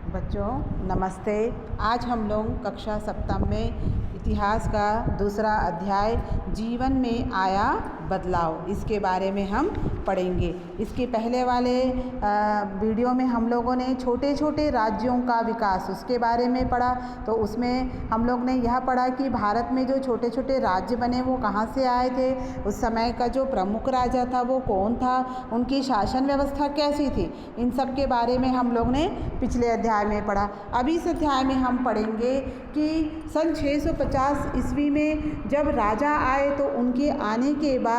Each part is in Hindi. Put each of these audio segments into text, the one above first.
बच्चों नमस्ते। आज हम लोग कक्षा सप्तम में इतिहास का दूसरा अध्याय जीवन में आया बदलाव इसके बारे में हम पढ़ेंगे। इसके पहले वाले वीडियो में हम लोगों ने छोटे छोटे राज्यों का विकास उसके बारे में पढ़ा। तो उसमें हम लोग ने यह पढ़ा कि भारत में जो छोटे छोटे राज्य बने वो कहाँ से आए थे, उस समय का जो प्रमुख राजा था वो कौन था, उनकी शासन व्यवस्था कैसी थी, इन सब के बारे में हम लोग ने पिछले अध्याय में पढ़ा। अब इस अध्याय में हम पढ़ेंगे कि सन 650 ईस्वी में जब राजा आए तो उनके आने के बाद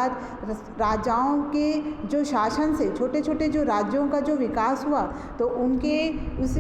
राजाओं के जो शासन से छोटे छोटे जो राज्यों का जो विकास हुआ तो उनके उस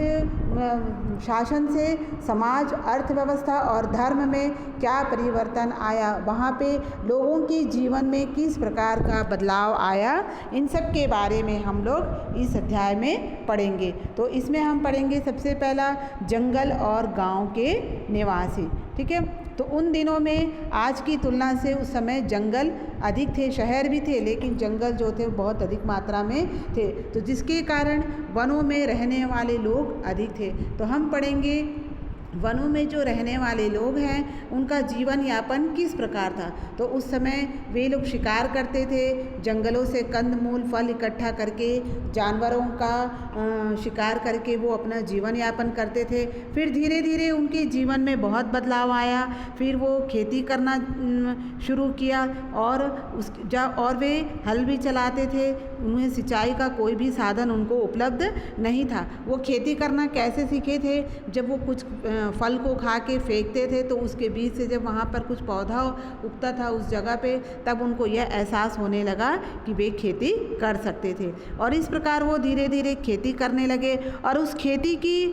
शासन से समाज, अर्थव्यवस्था और धर्म में क्या परिवर्तन आया, वहाँ पे लोगों के जीवन में किस प्रकार का बदलाव आया, इन सब के बारे में हम लोग इस अध्याय में पढ़ेंगे। तो इसमें हम पढ़ेंगे सबसे पहला जंगल और गांव के निवासी। ठीक है, तो उन दिनों में आज की तुलना से उस समय जंगल अधिक थे, शहर भी थे लेकिन जंगल जो थे बहुत अधिक मात्रा में थे, तो जिसके कारण वनों में रहने वाले लोग अधिक थे। तो हम पढ़ेंगे वनों में जो रहने वाले लोग हैं उनका जीवन यापन किस प्रकार था। तो उस समय वे लोग शिकार करते थे, जंगलों से कंदमूल फल इकट्ठा करके जानवरों का शिकार करके वो अपना जीवन यापन करते थे। फिर धीरे धीरे उनके जीवन में बहुत बदलाव आया, फिर वो खेती करना शुरू किया और वे हल भी चलाते थे। उन्हें सिंचाई का कोई भी साधन उनको उपलब्ध नहीं था। वो खेती करना कैसे सीखे थे, जब वो कुछ फल को खा के फेंकते थे तो उसके बीच से जब वहाँ पर कुछ पौधा उगता था उस जगह पे, तब उनको यह एहसास होने लगा कि वे खेती कर सकते थे और इस प्रकार वो धीरे धीरे खेती करने लगे। और उस खेती की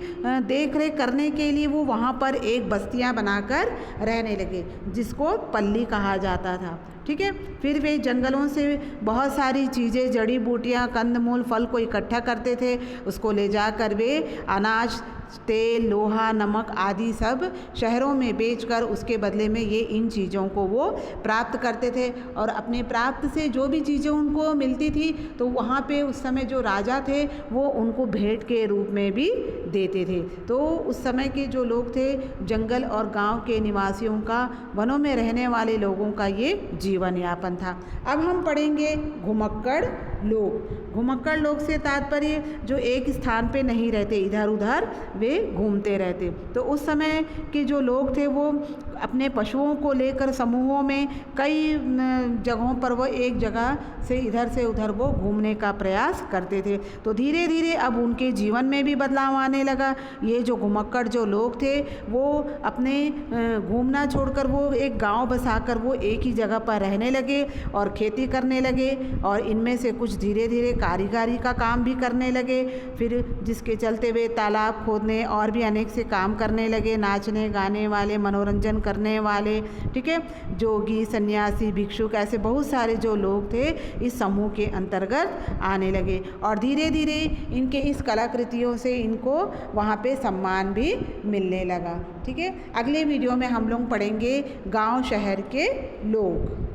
देख रेख करने के लिए वो वहाँ पर एक बस्तियाँ बनाकर रहने लगे जिसको पल्ली कहा जाता था। ठीक है, फिर वे जंगलों से बहुत सारी चीज़ें, जड़ी बूटियाँ, कंदमूल, फल को इकट्ठा करते थे, उसको ले जाकर वे अनाज, तेल, लोहा, नमक आदि सब शहरों में बेचकर उसके बदले में ये इन चीज़ों को वो प्राप्त करते थे। और अपने प्राप्त से जो भी चीज़ें उनको मिलती थी तो वहाँ पे उस समय जो राजा थे वो उनको भेंट के रूप में भी देते थे। तो उस समय के जो लोग थे जंगल और गांव के निवासियों का, वनों में रहने वाले लोगों का ये जीवन यापन था। अब हम पढ़ेंगे घुमक्कड़ लोग। घुमक्कड़ लोग से तात्पर्य जो एक स्थान पे नहीं रहते, इधर उधर वे घूमते रहते। तो उस समय के जो लोग थे वो अपने पशुओं को लेकर समूहों में कई जगहों पर वो एक जगह से इधर से उधर वो घूमने का प्रयास करते थे। तो धीरे धीरे अब उनके जीवन में भी बदलाव आने लगा। ये जो घुमक्कड़ जो लोग थे वो अपने घूमना छोड़कर वो एक गांव बसाकर वो एक ही जगह पर रहने लगे और खेती करने लगे और इनमें से कुछ धीरे धीरे कारीगरी का काम भी करने लगे। फिर जिसके चलते वे तालाब खोदने और भी अनेक से काम करने लगे, नाचने गाने वाले, मनोरंजन करने वाले। ठीक है, जोगी, सन्यासी, भिक्षुक, ऐसे बहुत सारे जो लोग थे इस समूह के अंतर्गत आने लगे और धीरे धीरे इनके इस कलाकृतियों से इनको वहाँ पे सम्मान भी मिलने लगा। ठीक है, अगले वीडियो में हम लोग पढ़ेंगे गांव शहर के लोग।